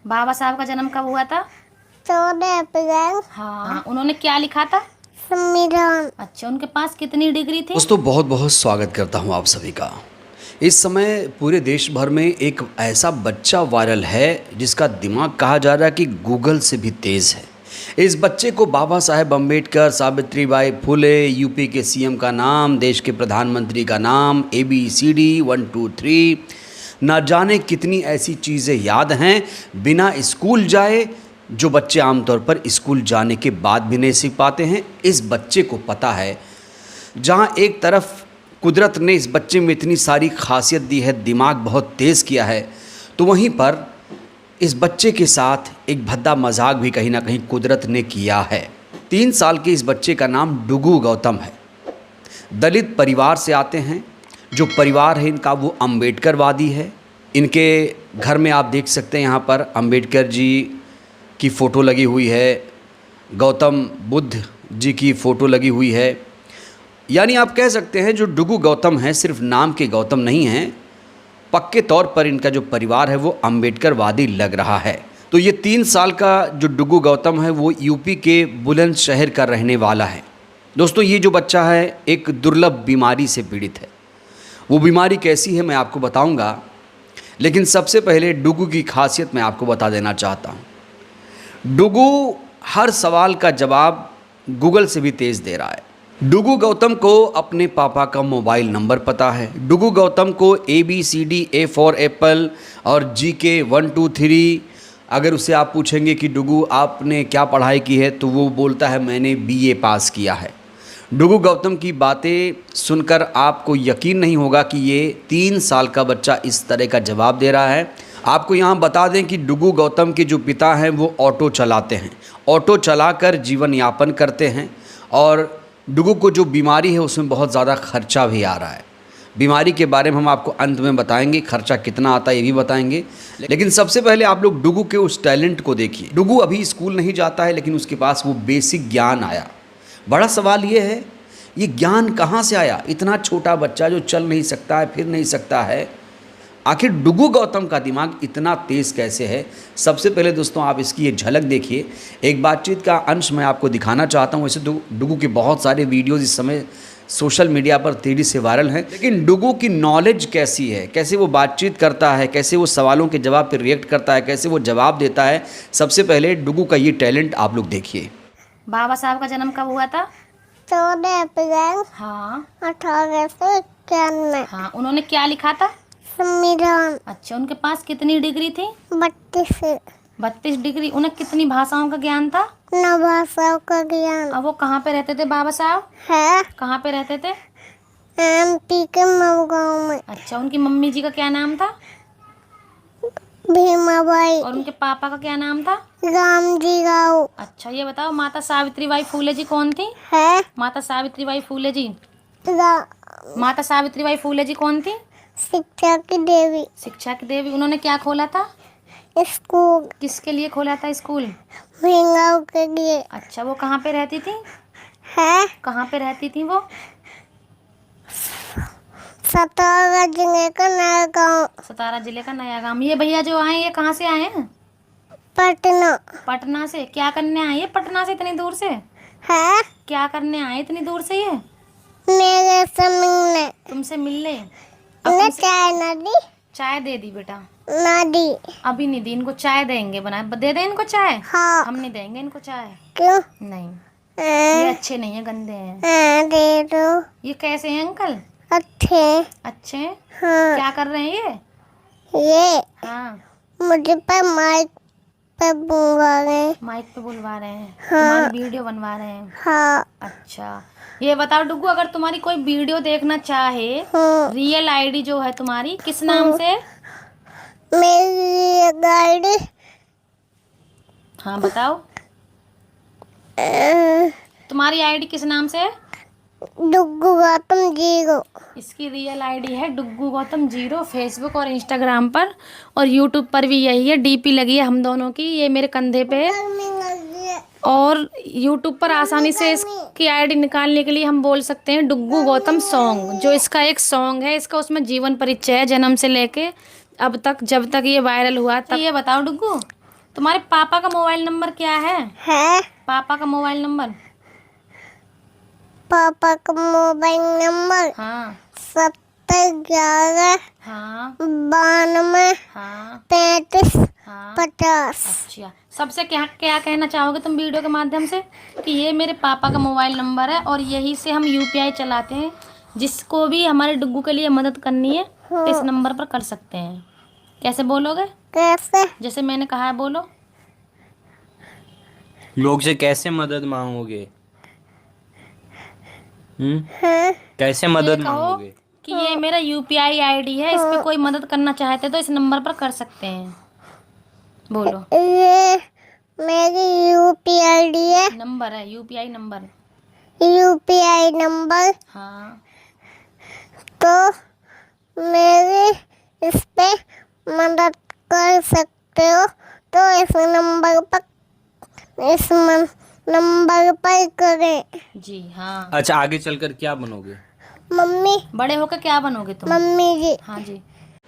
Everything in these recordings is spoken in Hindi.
बाबा साहब का जन्म कब हुआ था? 14 अप्रैल। हाँ, उन्होंने क्या लिखा था? संविधान। अच्छा, उनके पास कितनी डिग्री थी? दोस्तों बहुत बहुत स्वागत करता हूं आप सभी का। इस समय पूरे देश भर में एक ऐसा बच्चा वायरल है जिसका दिमाग कहा जा रहा है कि गूगल से भी तेज़ है। इस बच्चे को बाबा साहेब अम्बेडकर, सावित्रीबाई फुले, यूपी के सीएम का नाम, देश के प्रधानमंत्री का नाम, ABCD 1 2 3 ना जाने कितनी ऐसी चीज़ें याद हैं बिना स्कूल जाए, जो बच्चे आमतौर पर स्कूल जाने के बाद भी नहीं सीख पाते हैं। इस बच्चे को पता है, जहाँ एक तरफ कुदरत ने इस बच्चे में इतनी सारी खासियत दी है, दिमाग बहुत तेज़ किया है, तो वहीं पर इस बच्चे के साथ एक भद्दा मजाक भी कहीं ना कहीं कुदरत ने किया है। 3 साल के इस बच्चे का नाम डुगू गौतम है। दलित परिवार से आते हैं। जो परिवार है इनका वो अम्बेडकरवादी है। इनके घर में आप देख सकते हैं, यहाँ पर अम्बेडकर जी की फ़ोटो लगी हुई है, गौतम बुद्ध जी की फ़ोटो लगी हुई है। यानी आप कह सकते हैं जो डुगू गौतम है सिर्फ नाम के गौतम नहीं हैं, पक्के तौर पर इनका जो परिवार है वो अम्बेडकरवादी लग रहा है। तो ये 3 साल का जो डुगू गौतम है वो यूपी के बुलंदशहर का रहने वाला है। दोस्तों ये जो बच्चा है एक दुर्लभ बीमारी से पीड़ित है। वो बीमारी कैसी है मैं आपको बताऊंगा, लेकिन सबसे पहले डुगू की खासियत मैं आपको बता देना चाहता हूँ। डुगू हर सवाल का जवाब गूगल से भी तेज़ दे रहा है। डुगू गौतम को अपने पापा का मोबाइल नंबर पता है। डुगू गौतम को ABCD A फॉर एप्पल और GK 1 2 3, अगर उससे आप पूछेंगे कि डुगू आपने क्या पढ़ाई की है तो वो बोलता है मैंने BA पास किया है। डुगू गौतम की बातें सुनकर आपको यकीन नहीं होगा कि ये 3 साल का बच्चा इस तरह का जवाब दे रहा है। आपको यहाँ बता दें कि डुगू गौतम के जो पिता हैं वो ऑटो चलाते हैं। ऑटो चलाकर जीवन यापन करते हैं और डुगू को जो बीमारी है उसमें बहुत ज़्यादा खर्चा भी आ रहा है। बीमारी के बारे में हम आपको अंत में बताएंगे, खर्चा कितना आता है ये भी बताएंगे। लेकिन सबसे पहले आप लोग डुगू के उस टैलेंट को देखिए। डुगू अभी स्कूल नहीं जाता है, लेकिन उसके पास वो बेसिक ज्ञान आया। बड़ा सवाल ये है, ये ज्ञान कहाँ से आया? इतना छोटा बच्चा जो चल नहीं सकता है, फिर नहीं सकता है, आखिर डुगू गौतम का दिमाग इतना तेज़ कैसे है? सबसे पहले दोस्तों आप इसकी ये झलक देखिए। एक बातचीत का अंश मैं आपको दिखाना चाहता हूँ। वैसे तो डुगू के बहुत सारे वीडियोज़ इस समय सोशल मीडिया पर तेज़ी से वायरल हैं, लेकिन डुगू की नॉलेज कैसी है, कैसे वो बातचीत करता है, कैसे वो सवालों के जवाब पर रिएक्ट करता है, कैसे वो जवाब देता है, सबसे पहले डुगू का ये टैलेंट आप लोग देखिए। बाबा साहब का जन्म कब हुआ था? 14 अप्रैल हाँ 1891। हाँ, उन्होंने क्या लिखा था? संविधान। अच्छा, उनके पास कितनी डिग्री थी? 32। 32 डिग्री। उन्हें कितनी भाषाओं का ज्ञान था? 9 भाषाओं का ज्ञान अब वो कहाँ पे रहते थे बाबा साहब? है। कहाँ पे रहते थे? MP के मऊ गाँव में। अच्छा, उनकी मम्मी जी का क्या नाम था? भीमाबाई। और उनके पापा का क्या नाम था? रामजी राव। अच्छा, ये बताओ माता सावित्रीबाई फूले जी कौन थी? है। माता सावित्रीबाई फूले जी। रा- माता सावित्रीबाई फूले जी कौन थी? शिक्षा की देवी। शिक्षा की देवी। उन्होंने क्या खोला था? स्कूल। किसके लिए खोला था स्कूल? भिंगाव के लिए। अच्छा, वो कहाँ पे रहती थी? है। कहाँ पे रहती थी वो? सतारा जिले का नया गाँव। सतारा जिले का नया गांव। ये भैया जो आए ये कहाँ से आए हैं? पटना। पटना से। क्या करने आए ये पटना से इतनी दूर से? है। क्या करने आए इतनी दूर से ये? मेरे से मिलने। तुमसे मिलने? ने चाय न दी। चाय दे दी बेटा? न दी। अभी नहीं दी। इनको चाय देंगे बना। दे दे इनको चाय। हाँ। हम नहीं देंगे इनको चाय। क्यों? नहीं, ये अच्छे नहीं है, गंदे हैं। दे दो। ये कैसे हैं अंकल? अच्छे। अच्छे। हाँ। क्या कर रहे हैं ये हाँ, मुझे पर माइक पे बुलवा रहे। माइक पे बुलवा रहे हैं। हाँ। तुम्हारी वीडियो बनवा रहे हैं? हाँ। अच्छा, ये बताओ डुगू, अगर तुम्हारी कोई वीडियो देखना चाहे, रियल आईडी जो है तुम्हारी किस नाम से? मेरी गाड़ी। हाँ बताओ, तुम्हारी आईडी किस नाम से है? डुग्गू गौतम 0। इसकी रियल आईडी है डुग्गू गौतम 0, फेसबुक और इंस्टाग्राम पर, और यूट्यूब पर भी यही है। DP लगी है हम दोनों की, ये मेरे कंधे पे है। और यूट्यूब पर आसानी से इसकी आईडी निकालने के लिए हम बोल सकते हैं डुग्गू गौतम सॉन्ग, जो इसका एक सॉन्ग है। इसका उसमें जीवन परिचय है, जन्म से लेके अब तक, जब तक ये वायरल हुआ तक। ये बताओ डुग्गू, तुम्हारे पापा का मोबाइल नंबर क्या है? है पापा का मोबाइल नंबर? पापा का मोबाइल नंबर हाँ 7011 हाँ 92 हाँ 35 हाँ। 50। अच्छा, सबसे क्या क्या कहना चाहोगे तुम वीडियो के माध्यम से? कि ये मेरे पापा का मोबाइल नंबर है और यही से हम यूपीआई चलाते हैं। जिसको भी हमारे डुग्गू के लिए मदद करनी है तो इस नंबर पर कर सकते हैं। कैसे बोलोगे? कैसे? जैसे मैंने कहा है, बोलो। लोग से कैसे मदद मांगोगे? हाँ कैसे मदद ये कहो मांगोगे? कि ये मेरा यूपीआई आईडी है, इस पे कोई मदद करना चाहते तो इस नंबर पर कर सकते हैं। बोलो। ये मेरी यूपीआई है। नंबर है, यूपीआई नंबर। यूपीआई नंबर हाँ तो मेरे इस पे मदद कर सकते हो तो इस नंबर पर करें। जी हाँ। अच्छा, आगे चलकर क्या बनोगे? मम्मी बड़े होकर क्या बनोगे तुम? मम्मी जी हाँ जी।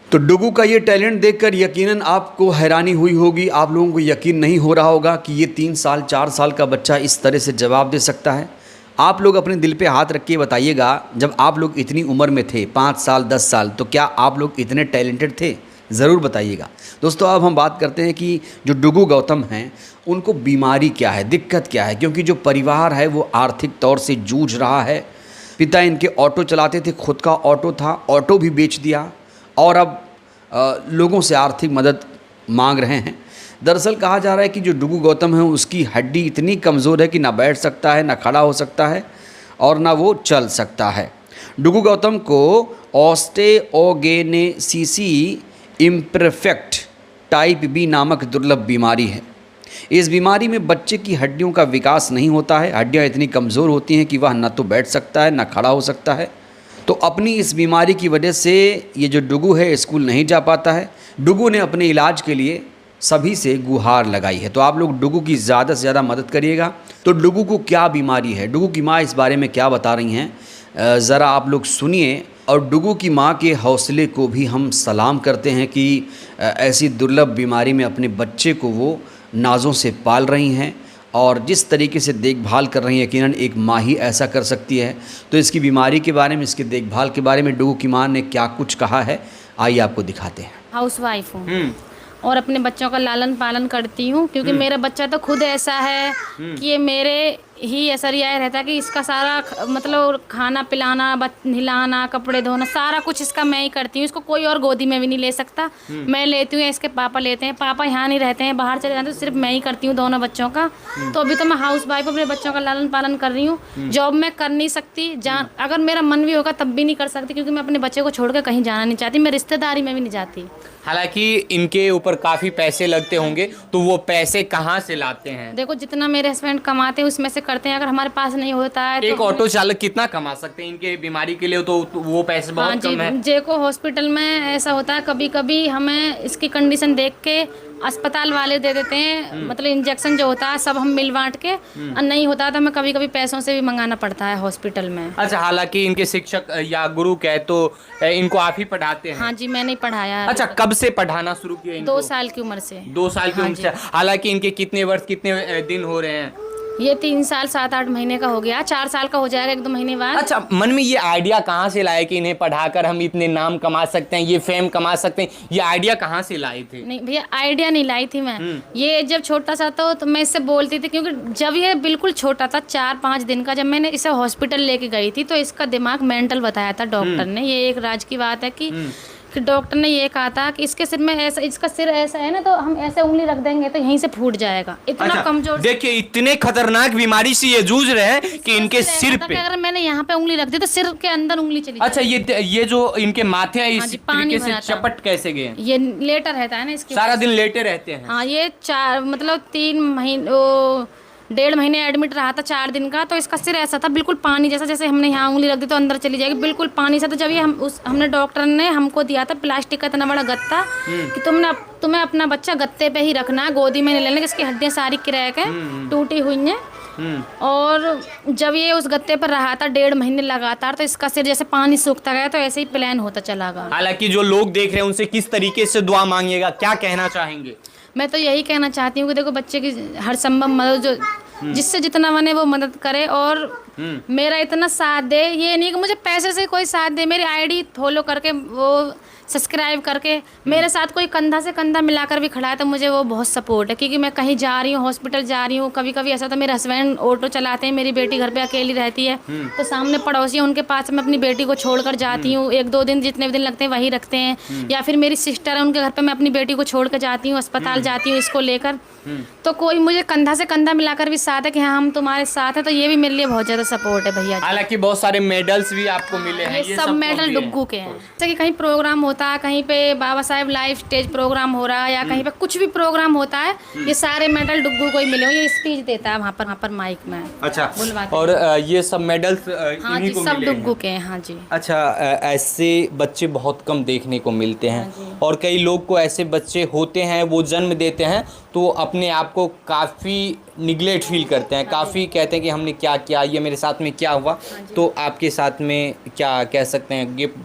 तो डुगू का ये टैलेंट देखकर यकीनन आपको हैरानी हुई होगी, आप लोगों को यकीन नहीं हो रहा होगा कि ये 3 साल 4 साल का बच्चा इस तरह से जवाब दे सकता है। आप लोग अपने दिल पे हाथ रख के बताइएगा, जब आप लोग इतनी उम्र में थे 5 साल 10 साल, तो क्या आप लोग इतने टैलेंटेड थे? ज़रूर बताइएगा। दोस्तों, अब हम बात करते हैं कि जो डुगू गौतम हैं उनको बीमारी क्या है, दिक्कत क्या है, क्योंकि जो परिवार है वो आर्थिक तौर से जूझ रहा है। पिता इनके ऑटो चलाते थे, खुद का ऑटो था, ऑटो भी बेच दिया और अब लोगों से आर्थिक मदद मांग रहे हैं। दरअसल कहा जा रहा है कि जो डुगू गौतम है उसकी हड्डी इतनी कमज़ोर है कि ना बैठ सकता है, ना खड़ा हो सकता है और ना वो चल सकता है। डुगू गौतम को ऑस्टियोजेनेसिस इम्परफेक्ट टाइप बी नामक दुर्लभ बीमारी है। इस बीमारी में बच्चे की हड्डियों का विकास नहीं होता है। हड्डियां इतनी कमज़ोर होती हैं कि वह न तो बैठ सकता है, न खड़ा हो सकता है। तो अपनी इस बीमारी की वजह से ये जो डुगू है स्कूल नहीं जा पाता है। डुगू ने अपने इलाज के लिए सभी से गुहार लगाई है। तो आप लोग डुगू की ज़्यादा से ज़्यादा मदद करिएगा। तो डुगू को क्या बीमारी है, डुगू की माँ इस बारे में क्या बता रही हैं, ज़रा आप लोग सुनिए। और डुगू की माँ के हौसले को भी हम सलाम करते हैं कि ऐसी दुर्लभ बीमारी में अपने बच्चे को वो नाज़ों से पाल रही हैं और जिस तरीके से देखभाल कर रही हैं, यकीनन एक माँ ही ऐसा कर सकती है। तो इसकी बीमारी के बारे में, इसकी देखभाल के बारे में डुगू की माँ ने क्या कुछ कहा है, आइए आपको दिखाते हैं। हाउस वाइफ हूँ और अपने बच्चों का लालन पालन करती हूँ, क्योंकि मेरा बच्चा तो खुद ऐसा है कि ये मेरे ही ऐसा रियाय रहता है कि इसका सारा मतलब खाना पिलाना, हिलाना, कपड़े धोना, सारा कुछ इसका मैं ही करती हूँ। इसको कोई और गोदी में भी नहीं ले सकता। मैं लेती हूँ, इसके पापा लेते हैं। पापा यहाँ नहीं रहते हैं, बाहर चले जाते हैं, तो सिर्फ मैं ही करती हूँ दोनों बच्चों का। तो अभी तो मैं हाउस वाइफ अपने बच्चों का लालन पालन कर रही हूँ। जॉब मैं कर नहीं सकती, अगर मेरा मन भी होगा तब भी नहीं कर सकती, क्योंकि मैं अपने बच्चे को छोड़ कर कहीं जाना नहीं चाहती। मैं रिश्तेदारी में भी नहीं जाती। हालांकि इनके ऊपर काफी पैसे लगते होंगे, तो वो पैसे कहाँ से लाते हैं? देखो, जितना मेरे हस्बैंड कमाते हैं उसमें से करते हैं। अगर हमारे पास नहीं होता है एक तो ऑटो चालक कितना कमा सकते हैं इनके बीमारी के लिए? तो वो पैसे हाँ बहुत जी, कम है। जेको हॉस्पिटल में ऐसा होता है, कभी कभी हमें इसकी कंडीशन देख के अस्पताल वाले दे देते हैं, मतलब इंजेक्शन जो होता है सब हम मिल बांट के, और नहीं होता तो हमें कभी कभी पैसों से भी मंगाना पड़ता है हॉस्पिटल में। अच्छा, हालांकि इनके शिक्षक या गुरु कहे तो इनको आप ही पढ़ाते हैं? हाँ जी, मैंने ही पढ़ाया। अच्छा, कब से पढ़ाना शुरू किया इनको? 2 साल की उम्र से। 2 साल की हाँ उम्र जी। से। हालांकि इनके कितने वर्ष कितने दिन हो रहे हैं? ये 3 साल 7-8 महीने का हो गया, 4 साल का हो जाएगा 1-2 महीने बाद। अच्छा, मन में ये आइडिया कहाँ से लाए कि इन्हें पढ़ाकर हम इतने नाम कमा सकते हैं, ये फेम कमा सकते हैं? ये आइडिया कहाँ से लाए थे? नहीं भैया, आइडिया नहीं लाई थी मैं। ये जब छोटा सा था तो मैं इससे बोलती थी, क्योंकि जब ये बिल्कुल छोटा था 4-5 दिन का, जब मैंने इसे हॉस्पिटल लेके गई थी तो इसका दिमाग मेंटल बताया था डॉक्टर ने। ये एक राज की बात है कि डॉक्टर ने ये कहा था कि इसके सिर में ऐसा, इसका सिर ऐसा है ना, तो हम ऐसे उंगली रख देंगे तो यहीं से फूट जाएगा। इतना अच्छा, कमजोर। देखिए इतने खतरनाक बीमारी से ये जूझ रहे हैं कि इनके सिर पे, अगर मैंने यहाँ पे उंगली रख दी तो सिर के अंदर उंगली चली। अच्छा, ये जो इनके माथे हैं, हाँ इस जी, पानी तरीके से भरा था। चपट कैसे गए? ये लेटा रहता है ना इसके सारा दिन लेटे रहते हैं? हाँ, ये 4 मतलब 3 महीने 1.5 महीने एडमिट रहा था, 4 दिन का। तो इसका सिर ऐसा था बिल्कुल पानी जैसा, जैसे हमने यहाँ उंगली रख दी तो अंदर चली जाएगी, बिल्कुल पानी सा। तो जब ये हमने डॉक्टर ने हमको दिया था प्लास्टिक का इतना बड़ा गत्ता कि तुम्हें अपना बच्चा गत्ते पे ही रखना है, गोदी में नहीं लेना, इसकी हड्डियाँ सारी क्रैक है, टूटी हुई हैं। और जब ये उस गत्ते पर रहा था 1.5 महीने लगातार, तो इसका सिर जैसे पानी सूखता गया तो ऐसे ही प्लान होता चला गया। हालांकि जो लोग देख रहे हैं उनसे किस तरीके से दुआ मांगिएगा, क्या कहना चाहेंगे? मैं तो यही कहना चाहती हूँ कि देखो बच्चे की हर संभव मदद जो जिससे जितना बने वो मदद करे और मेरा इतना साथ दे। ये नहीं कि मुझे पैसे से कोई साथ दे, मेरी आईडी फॉलो करके वो सब्सक्राइब करके मेरे साथ कोई कंधा से कंधा मिलाकर भी खड़ा है तो मुझे वो बहुत सपोर्ट है। क्योंकि मैं कहीं जा रही हूँ, हॉस्पिटल जा रही हूँ, कभी कभी ऐसा तो मेरे हस्बैंड ऑटो चलाते हैं, मेरी बेटी घर पे अकेली रहती है तो सामने पड़ोसी है उनके पास मैं अपनी बेटी को छोड़कर जाती हूँ। 1-2 दिन जितने भी दिन लगते हैं वहीं रखते हैं। या फिर मेरी सिस्टर है उनके घर पे मैं अपनी बेटी को छोड़ कर जाती हूँ, अस्पताल जाती हूँ इसको लेकर। तो कोई मुझे कंधा से कंधा मिलाकर भी साथ है कि हाँ हम तुम्हारे साथ हैं, तो ये भी मेरे लिए बहुत ज़्यादा सपोर्ट है भैया। हालांकि बहुत सारे मेडल्स भी आपको मिले हैं, ये सब मेडल डुग्गू के हैं। जैसे कि कहीं प्रोग्राम होता है, कहीं पे Baba Saheb live stage programme हो रहा है या कहीं पे कुछ भी प्रोग्राम होता है, ये सारे मेडल डुग्गू को ही मिले। ये स्पीच देता है वहाँ पर माइक में। अच्छा, बुलवाते और ये सब मेडल्स हाँ इन्हीं जी, को सब मिले डुग्गू हैं। के हैं। हाँ जी। अच्छा, ऐसे बच्चे बहुत कम देखने को मिलते हैं। हाँ जी। और कई लोग को ऐसे बच्चे होते हैं, वो जन्म देते हैं तो अपने आप को काफ़ी निगलेक्ट फील करते हैं, काफ़ी कहते हैं कि हमने क्या किया, ये मेरे साथ में क्या हुआ। तो आपके साथ में क्या कह सकते हैं, गिफ्ट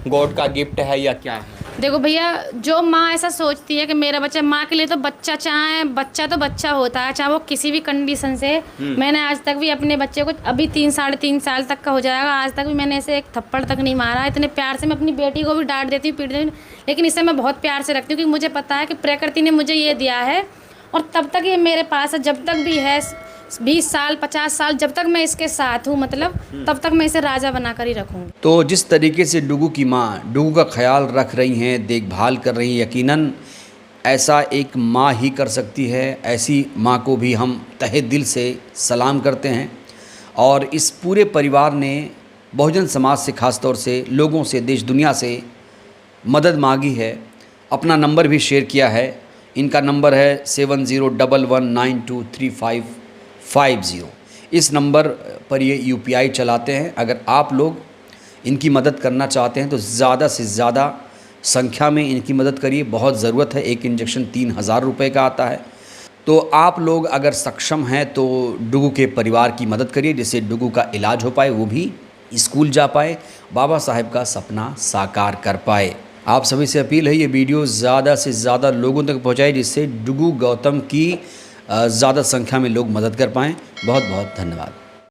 गॉड का गिफ्ट है या क्या है? देखो भैया, जो माँ ऐसा सोचती है कि मेरा बच्चा, माँ के लिए तो बच्चा चाहे बच्चा तो बच्चा होता है, चाहे वो किसी भी कंडीशन से। मैंने आज तक भी अपने बच्चे को, अभी 3-3.5 साल तक का हो जाएगा, आज तक भी मैंने ऐसे एक थप्पड़ तक नहीं मारा। इतने प्यार से मैं अपनी बेटी को भी डांट देती हूँ, पीट देती हूँ, लेकिन इसे मैं बहुत प्यार से रखती हूँ क्योंकि मुझे पता है कि प्रकृति ने मुझे ये दिया है और तब तक ये मेरे पास है, जब तक भी है 20 साल 50 साल, जब तक मैं इसके साथ हूँ, मतलब तब तक मैं इसे राजा बनाकर ही रखूँगी। तो जिस तरीके से डुगू की माँ डुगू का ख्याल रख रही हैं, देखभाल कर रही हैं, यकीनन ऐसा एक माँ ही कर सकती है। ऐसी माँ को भी हम तहे दिल से सलाम करते हैं। और इस पूरे परिवार ने बहुजन समाज से, ख़ास तौर से लोगों से, देश दुनिया से मदद मांगी है, अपना नंबर भी शेयर किया है। इनका नंबर है 7011923550। इस नंबर पर ये UPI चलाते हैं। अगर आप लोग इनकी मदद करना चाहते हैं तो ज़्यादा से ज़्यादा संख्या में इनकी मदद करिए, बहुत ज़रूरत है। एक इंजेक्शन 3000 रुपये का आता है। तो आप लोग अगर सक्षम हैं तो डुगू के परिवार की मदद करिए, जिससे डुगू का इलाज हो पाए, वो भी स्कूल जा पाए, बाबा साहेब का सपना साकार कर पाए। आप सभी से अपील है ये वीडियो ज़्यादा से ज़्यादा लोगों तक पहुँचाए, जिससे डुगू गौतम की ज़्यादा संख्या में लोग मदद कर पाएँ। बहुत बहुत धन्यवाद।